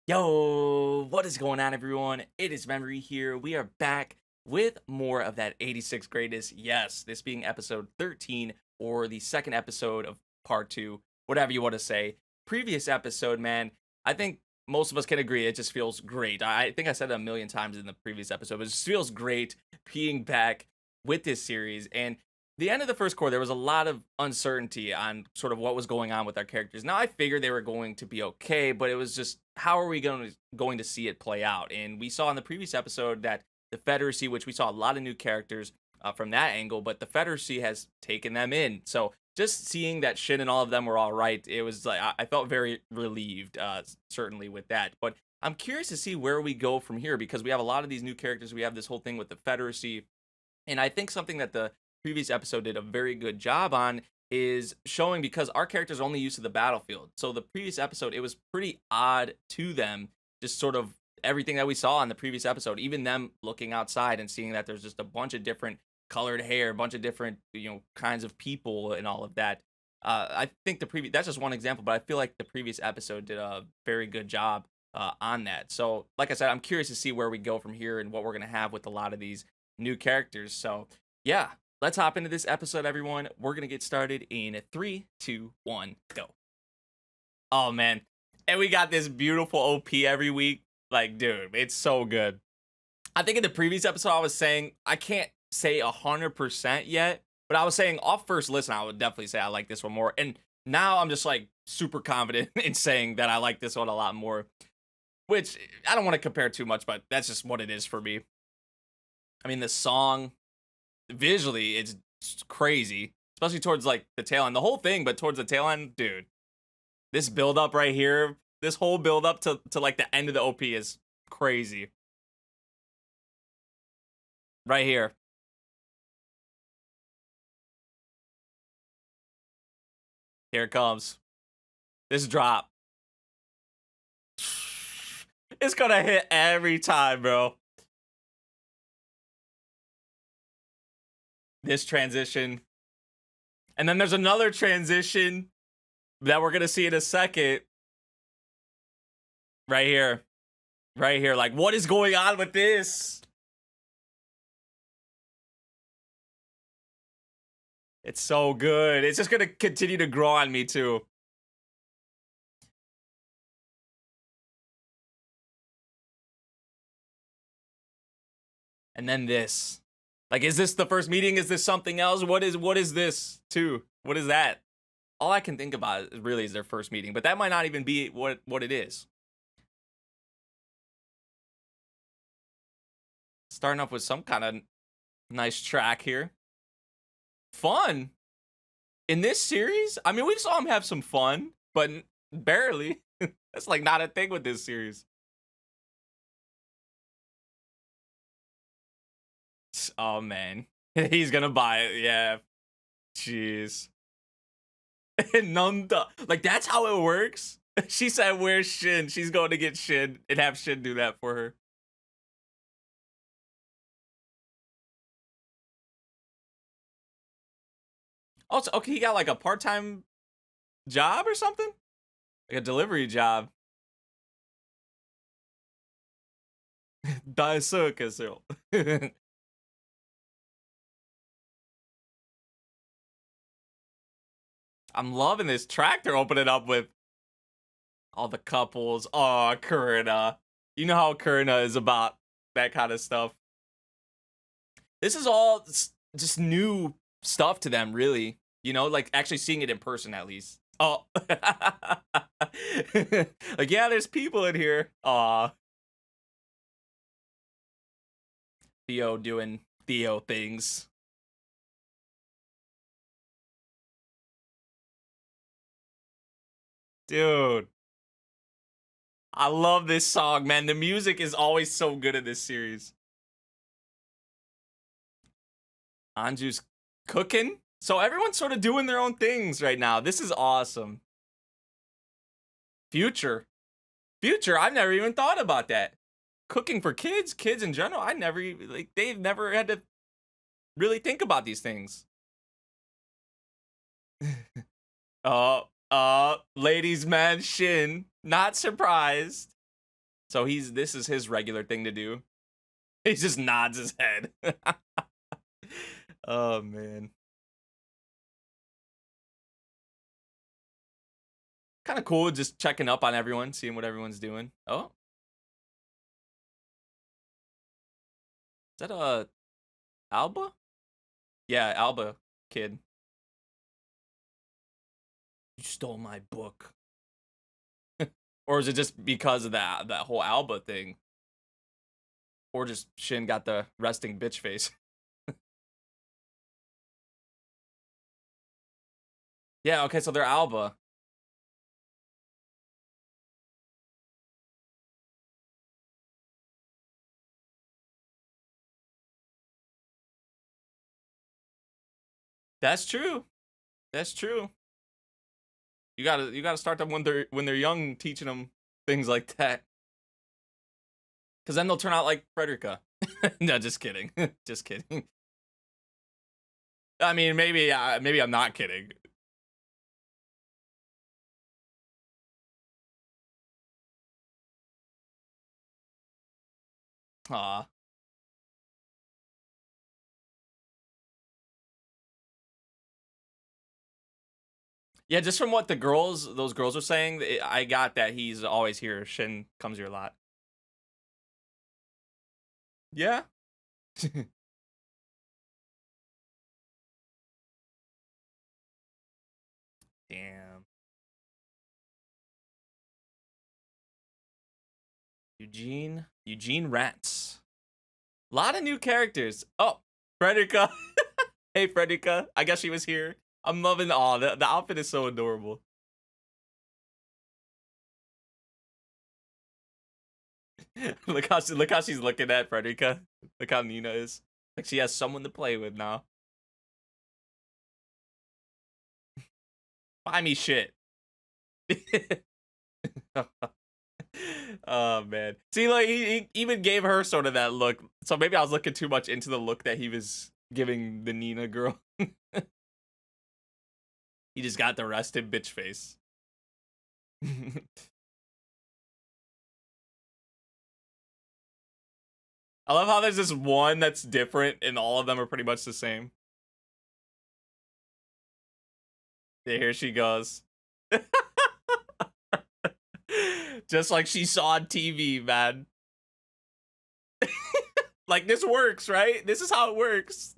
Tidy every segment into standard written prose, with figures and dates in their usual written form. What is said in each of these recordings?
Yo, what is going on, everyone? It is Memory here. We are back with more of that 86 greatest. Yes, this being episode 13 or the second episode of part two, whatever you want to say. Previous episode, man, I think most of us can agree it just feels great. I think I said it a million times in the previous episode, but it just feels great being back with this series. And the end of the first core, there was a lot of uncertainty on sort of what was going on with our characters. Now I figured they were going to be okay, but it was just how are we going to see it play out? And we saw in the previous episode that the Federacy, which we saw a lot of new characters from that angle, but the Federacy has taken them in. So just seeing that Shin and all of them were all right, it was like I felt very relieved, certainly with that. But I'm curious to see where we go from here because we have a lot of these new characters. We have this whole thing with the Federacy, and I think something that the previous episode did a very good job on is showing because our characters are only used to the battlefield. So the previous episode, it was pretty odd to them, just sort of everything that we saw in the previous episode, even them looking outside and seeing that there's just a bunch of different colored hair, a bunch of different, kinds of people and all of that. I think that's just one example, but I feel like the previous episode did a very good job on that. So like I said, I'm curious to see where we go from here and what we're going to have with a lot of these new characters. So yeah, let's hop into this episode, everyone. We're going to get started in 3, 2, 1, go. Oh, man. And we got this beautiful OP every week. Like, dude, it's so good. I think in the previous episode, I was saying, I can't say 100% yet, but I was saying off first listen, I would definitely say I like this one more. And now I'm just like super confident in saying that I like this one a lot more, which I don't want to compare too much, but that's just what it is for me. I mean, the song, visually, it's crazy, especially towards like the tail end, the whole thing, but towards the tail end, dude, this build up right here, this whole build up to like the end of the OP is crazy. Right here. Here it comes. This drop. It's gonna hit every time, bro. This transition. And then there's another transition that we're going to see in a second. Right here. Right here. Like, what is going on with this? It's so good. It's just going to continue to grow on me, too. And then this. Like, is this the first meeting? Is this something else? What is this, too? What is that? All I can think about really is their first meeting, but that might not even be what it is. Starting off with some kind of nice track here. Fun. In this series, I mean, we saw him have some fun, but barely. That's like not a thing with this series. Oh, man. He's gonna buy it. Yeah. Jeez. Nanda. Like, that's how it works? She said, where's Shin? She's going to get Shin and have Shin do that for her. Also, okay, he got like a part-time job or something? Like a delivery job. Daisuke. I'm loving this track they're opening up with. All the couples. Oh, Kurina. You know how Kurina is about that kind of stuff. This is all just new stuff to them, really. You know, like actually seeing it in person at least. Oh. Like, yeah, there's people in here. Aw. Theo doing Theo things. Dude. I love this song, man. The music is always so good in this series. Anju's cooking. So everyone's sort of doing their own things right now. This is awesome. Future. I've never even thought about that. Cooking for kids in general. They've never had to really think about these things. Ladies man Shin, not surprised. So this is his regular thing to do. He just nods his head. Oh man. Kind of cool just checking up on everyone, seeing what everyone's doing. Oh. Is that Alba? Yeah, Alba kid. You stole my book. Or is it just because of that whole Alba thing? Or just Shin got the resting bitch face. Yeah, okay, so they're Alba. That's true. That's true. You gotta start them when they're young, teaching them things like that. Cause then they'll turn out like Frederica. No, just kidding. Just kidding. I mean, maybe I'm not kidding. Aw. Yeah, just from what those girls were saying, I got that he's always here. Shin comes here a lot. Yeah. Damn. Eugene Rats. A lot of new characters. Oh, Frederica. Hey, Frederica. I guess she was here. I'm loving the outfit is so adorable. Look how she's looking at Frederica. Look how Nina is. Like she has someone to play with now. Buy me shit. Oh man. See, like he even gave her sort of that look. So maybe I was looking too much into the look that he was giving the Nina girl. He just got the rested bitch face. I love how there's this one that's different and all of them are pretty much the same. Yeah, here she goes. Just like she saw on TV, man. Like this works, right? This is how it works.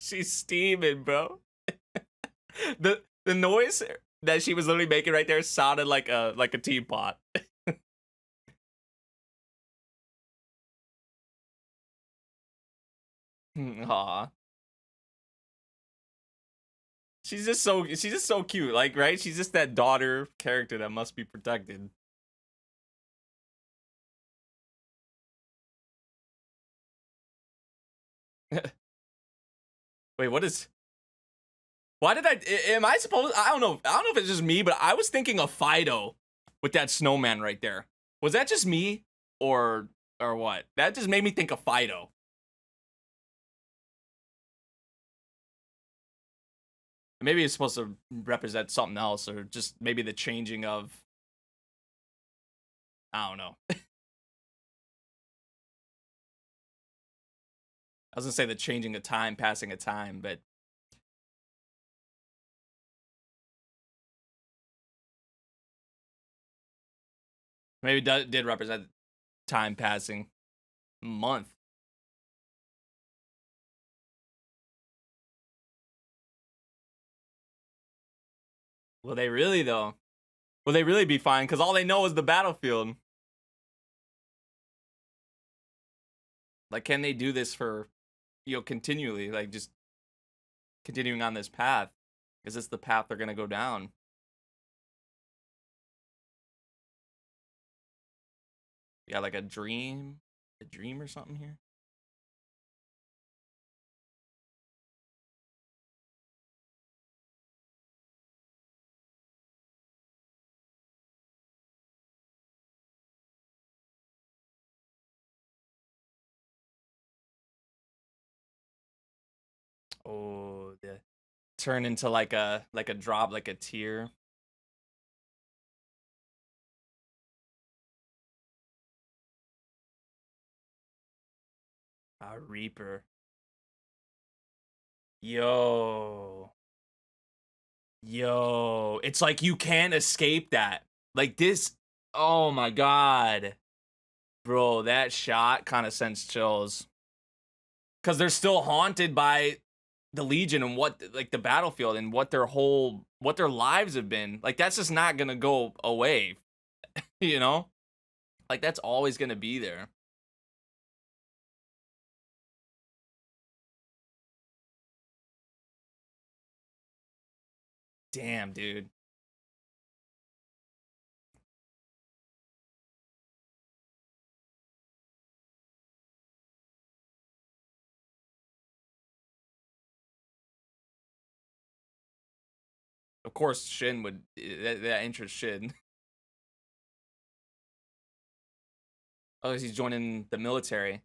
She's steaming, bro. The noise that she was literally making right there sounded like a teapot. Aw. She's just so cute, like, right? She's just that daughter character that must be protected. Wait, what is? Why did am I supposed? I don't know. I don't know if it's just me, but I was thinking of Fido with that snowman right there. Was that just me, or what? That just made me think of Fido. Maybe it's supposed to represent something else, or just maybe the changing of. I don't know. I was gonna say the changing of time, passing of time, but maybe did represent time passing. Month. Will they really though? Will they really be fine? Because all they know is the battlefield. Like, can they do this for, continually? Like, just continuing on this path? Is this the path they're gonna go down? Yeah, like a dream or something here. Oh, the turn into like a drop, like a tear. A Reaper. Yo. Yo. It's like you can't escape that. Like this. Oh my god. Bro, that shot kind of sends chills. Because they're still haunted by the Legion and what, like, the battlefield and what their lives have been. Like, that's just not gonna go away. You know? Like, that's always gonna be there. Damn, dude. Of course, Shin would, that interests Shin. Oh, he's joining the military.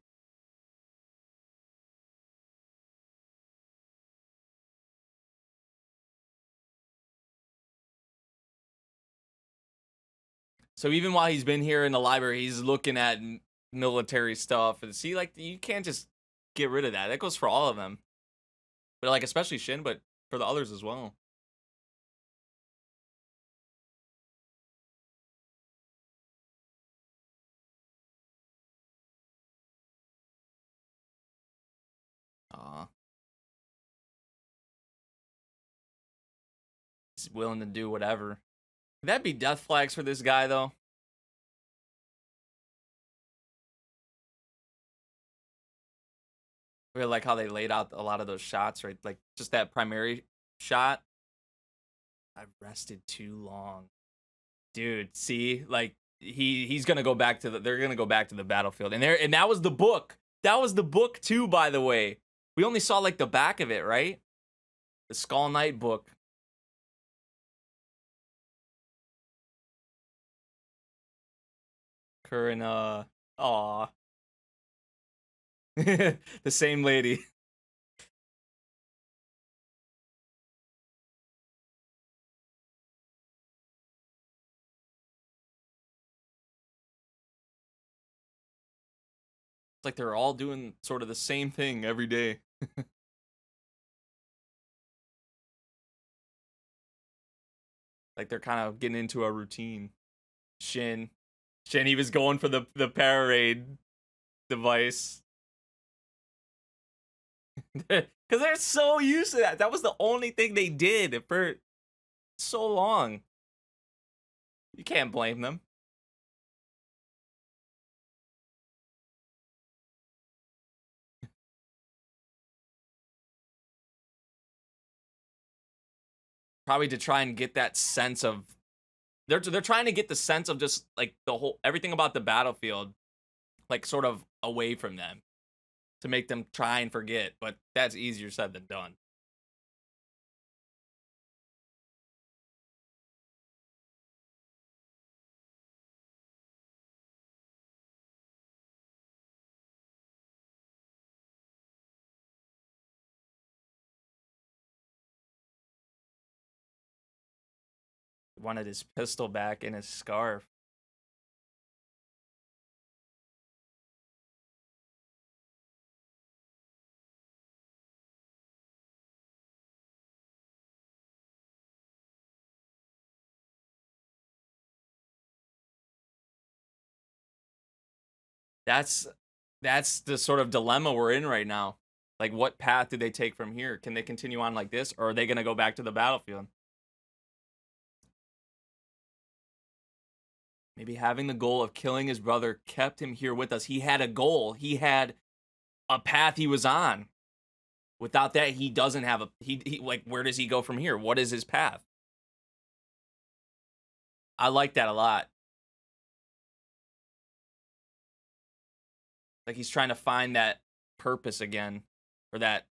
So even while he's been here in the library, he's looking at military stuff. And see, like, you can't just get rid of that. That goes for all of them. But, like, especially Shin, but for the others as well. Aw. He's willing to do whatever. Could that be death flags for this guy, though? I like how they laid out a lot of those shots, right? Like, just that primary shot. I've rested too long. Dude, see? Like, he's gonna go back to they're gonna go back to the battlefield. And that was the book. That was the book, too, by the way. We only saw, like, the back of it, right? The Skull Knight book. Current, aw. The same lady. It's like they're all doing sort of the same thing every day. Like they're kind of getting into a routine. Shin, he was going for the parade device. Because they're so used to that. That was the only thing they did for so long. You can't blame them. Probably to try and get that sense of they're trying to get the sense of just like the whole everything about the battlefield, like sort of away from them, to make them try and forget. But that's easier said than done. Wanted his pistol back in his scarf. That's that's the sort of dilemma we're in right now. Like, what path do they take from here? Can they continue on like this, or are they gonna go back to the battlefield? Maybe having the goal of killing his brother kept him here with us. He had a goal. He had a path he was on. Without that, he doesn't have a he like where does he go from here? What is his path? I like that a lot. Like he's trying to find that purpose again, or that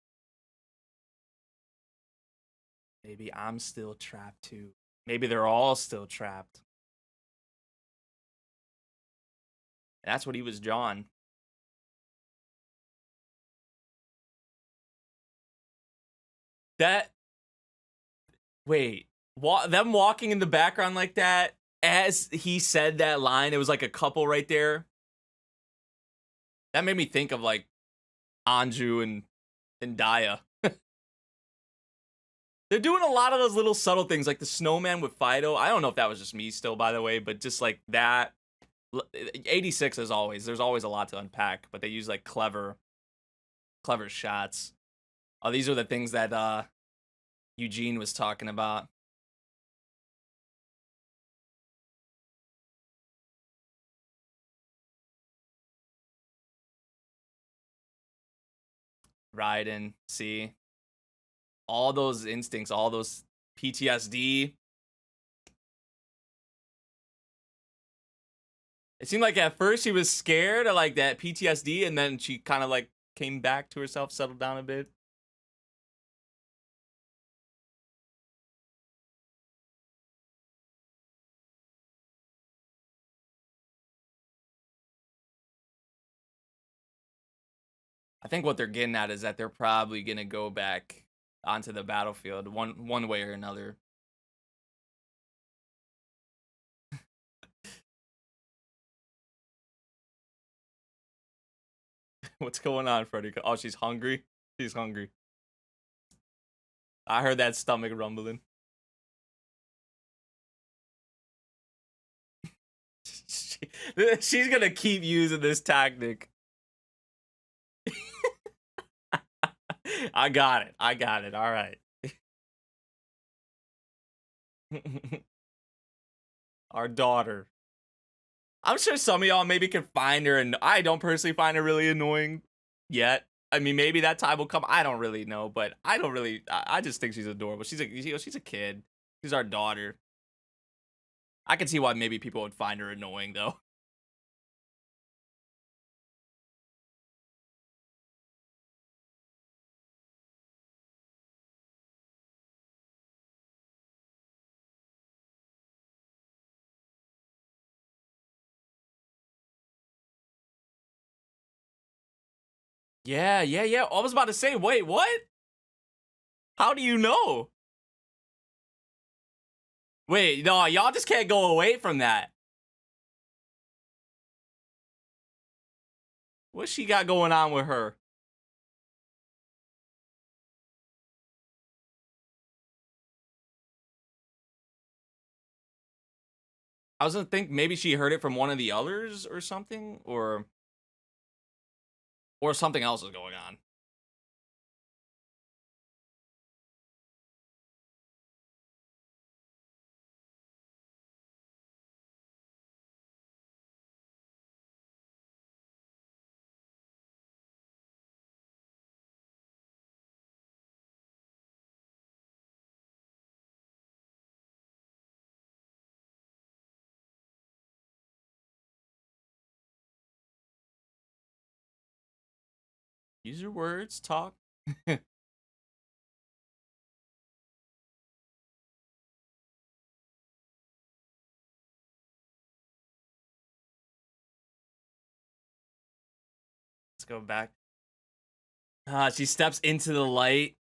maybe I'm still trapped too. Maybe they're all still trapped. That's what he was drawing. That wait, them walking in the background like that as he said that line, it was like a couple right there. That made me think of like Anju and Daya. They're doing a lot of those little subtle things, like the snowman with Fido. I don't know if that was just me still, by the way, but just like that. 86 as always. There's always a lot to unpack, but they use like clever shots. Oh, these are the things that Eugene was talking about. Raiden, see? All those instincts, all those PTSD. It seemed like at first she was scared of like that PTSD, and then she kind of like came back to herself, settled down a bit. I think what they're getting at is that they're probably gonna go back onto the battlefield one way or another. What's going on, Freddy? Oh, she's hungry. She's hungry. I heard that stomach rumbling. She's gonna keep using this tactic. I got it. I got it. All right. Our daughter. I'm sure some of y'all maybe can find her, and I don't personally find her really annoying yet. I mean, maybe that time will come. I don't really know, but I don't really. I just think she's adorable. She's a kid. She's our daughter. I can see why maybe people would find her annoying though. Yeah, yeah, yeah. I was about to say, wait, what? How do you know? Wait, no, y'all just can't go away from that. What she got going on with her? I was gonna think maybe she heard it from one of the others or something, or something else is going on. Use your words, talk. Let's go back. She steps into the light,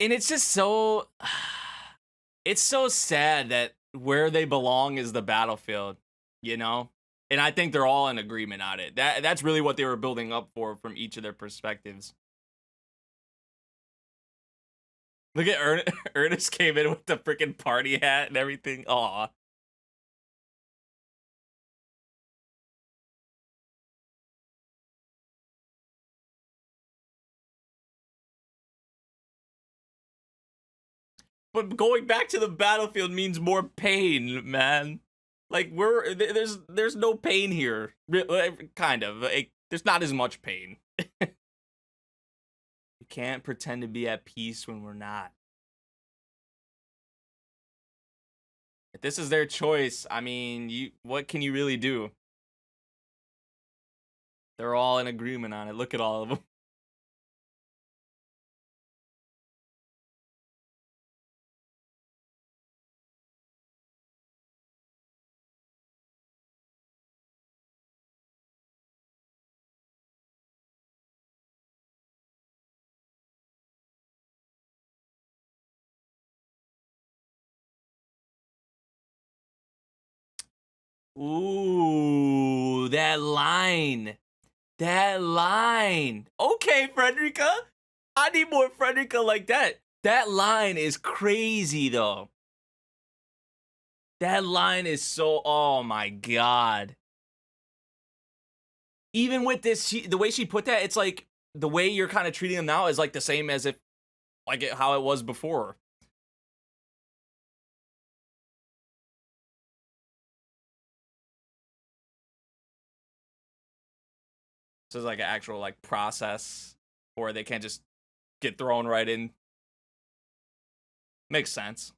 and it's just so. It's so sad that where they belong is the battlefield, you know. And I think they're all in agreement on it. That's really what they were building up for from each of their perspectives. Look at Ernest came in with the freaking party hat and everything. Aw. But going back to the battlefield means more pain, man. Like there's no pain here. Kind of. Like, there's not as much pain. We can't pretend to be at peace when we're not. If this is their choice, I mean, what can you really do? They're all in agreement on it. Look at all of them. Ooh, that line. That line. Okay, Frederica. I need more Frederica like that. That line is crazy, though. That line is so... Oh, my God. Even with this, the way she put that, it's like the way you're kind of treating him now is like the same as if, like how it was before. So it's like an actual like process, or they can't just get thrown right in. Makes sense.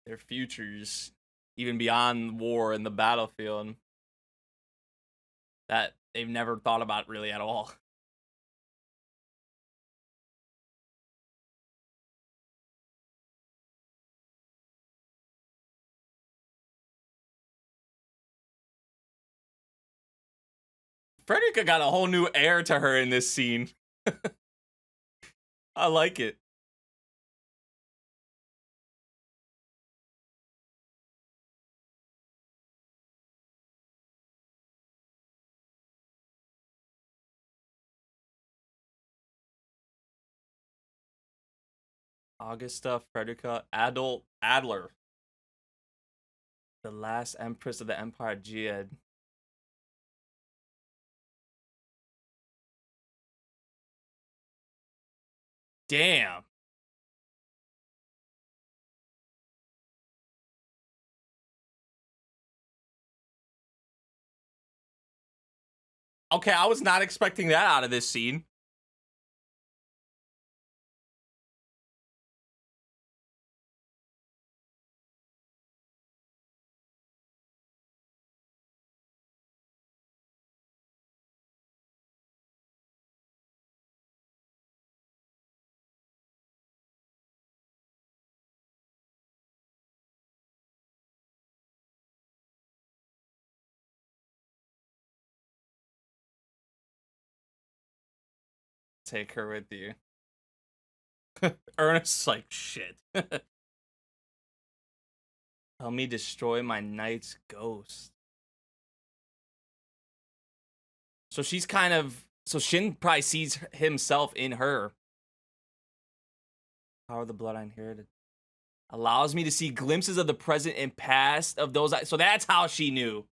Their futures, even beyond war and the battlefield, that they've never thought about really at all. Frederica got a whole new air to her in this scene. I like it. Augusta Frederica Adler, the last empress of the Empire Jihad. Damn. Okay, I was not expecting that out of this scene. Take her with you. Ernest's like, shit. Help me destroy my knight's ghost. So she's kind of... So Shin probably sees himself in her. Power of the blood I inherited. Allows me to see glimpses of the present and past of those... So that's how she knew.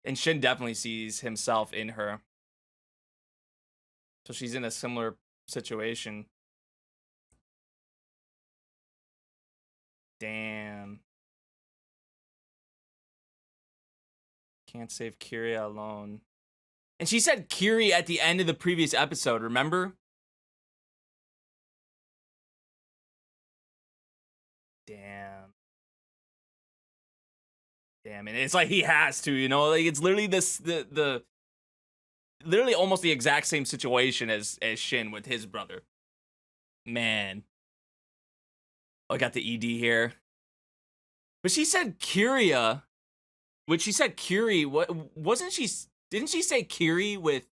And Shin definitely sees himself in her. So she's in a similar situation. Damn. Can't save Kyria alone. And she said Kyrie at the end of the previous episode, remember? Damn. Damn, and it's like he has to, you know? Like it's literally the literally almost the exact same situation as Shin with his brother. Man. Oh, I got the ED here. But she said Kyria. When she said Curie, what wasn't she? Didn't she say Curie with?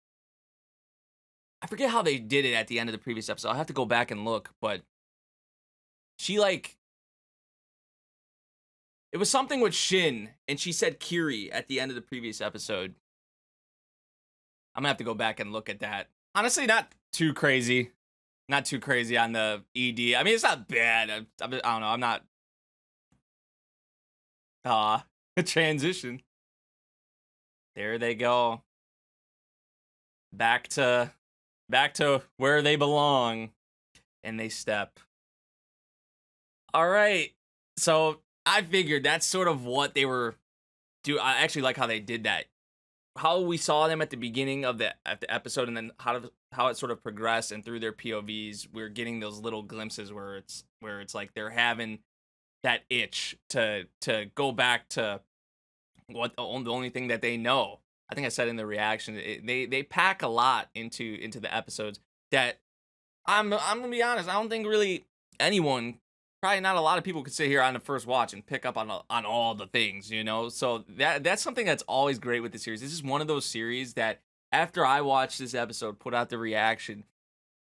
I forget how they did it at the end of the previous episode. I'll have to go back and look, but she like it was something with Shin, and she said Curie at the end of the previous episode. I'm gonna have to go back and look at that. Honestly, not too crazy. Not too crazy on the ED. I mean, it's not bad. I don't know. I'm not. Transition. There they go. Back to where they belong. And they step. All right. So I figured that's sort of what they were do. I actually like how they did that. How we saw them at the beginning of the episode, and then how it sort of progressed, and through their POVs, we're getting those little glimpses where it's like they're having that itch to go back to what the only thing that they know. I think I said in the reaction, they pack a lot into the episodes that I'm gonna be honest, I don't think really anyone probably not a lot of people could sit here on the first watch and pick up on all the things, you know. So that's something that's always great with the series. This is one of those series that after I watch this episode, put out the reaction,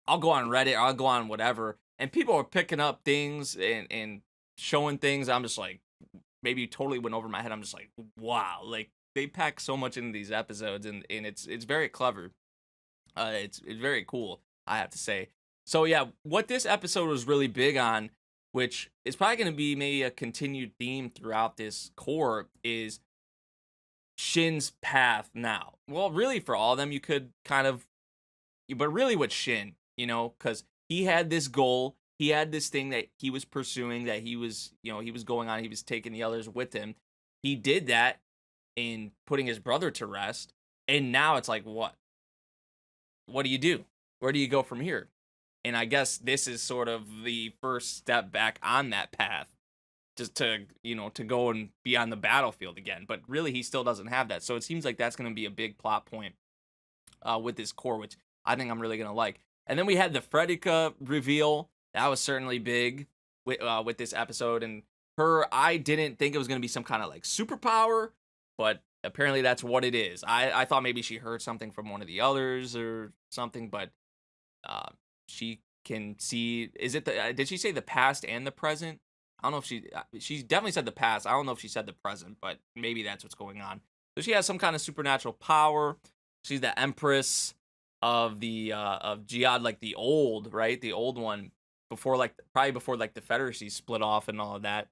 I'll go on Reddit, or I'll go on whatever, and people are picking up things and showing things. I'm just like, maybe totally went over my head. I'm just like, wow, like they pack so much into these episodes, and it's very clever. It's very cool, I have to say. So yeah, what this episode was really big on, which is probably going to be maybe a continued theme throughout this core, is Shin's path now. Well, really for all of them, you could kind of, but really with Shin, you know, because he had this goal, he had this thing that he was pursuing, that he was, you know, he was going on, he was taking the others with him. He did that in putting his brother to rest, and now it's like, what? What do you do? Where do you go from here? And I guess this is sort of the first step back on that path, just to, you know, to go and be on the battlefield again. But really, he still doesn't have that. So it seems like that's going to be a big plot point with this core, which I think I'm really going to like. And then we had the Fredica reveal. That was certainly big with this episode. And I didn't think it was going to be some kind of like superpower, but apparently that's what it is. I thought maybe she heard something from one of the others or something, but she can see. Is it did she say the past and the present? I don't know if she definitely said the past. I don't know if she said the present, but maybe that's what's going on. So she has some kind of supernatural power. She's the empress of the of Jihad, like the old, right? The old one, before probably before the Confederacy split off and all of that,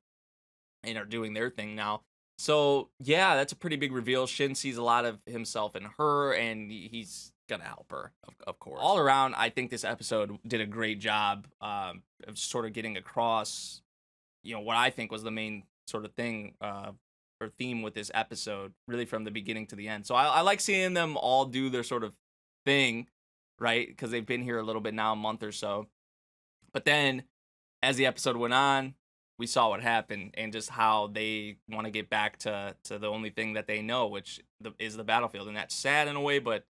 and are doing their thing now. So yeah, that's a pretty big reveal. Shin sees a lot of himself in her, and he's gonna help her, of course. All around, I think this episode did a great job of sort of getting across, you know, what I think was the main sort of thing or theme with this episode, really from the beginning to the end. So I like seeing them all do their sort of thing, right? Because they've been here a little bit now, a month or so. But then, as the episode went on, we saw what happened and just how they want to get back to the only thing that they know, which is the battlefield. And that's sad in a way, but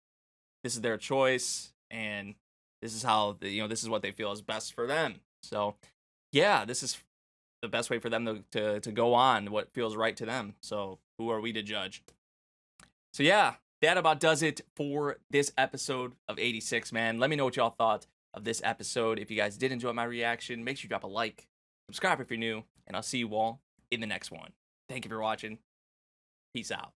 this is their choice, and this is how this is what they feel is best for them. So yeah, this is the best way for them to go on, what feels right to them. So who are we to judge? So yeah, that about does it for this episode of 86, man. Let me know what y'all thought of this episode. If you guys did enjoy my reaction, make sure you drop a like, subscribe if you're new, and I'll see you all in the next one. Thank you for watching. Peace out.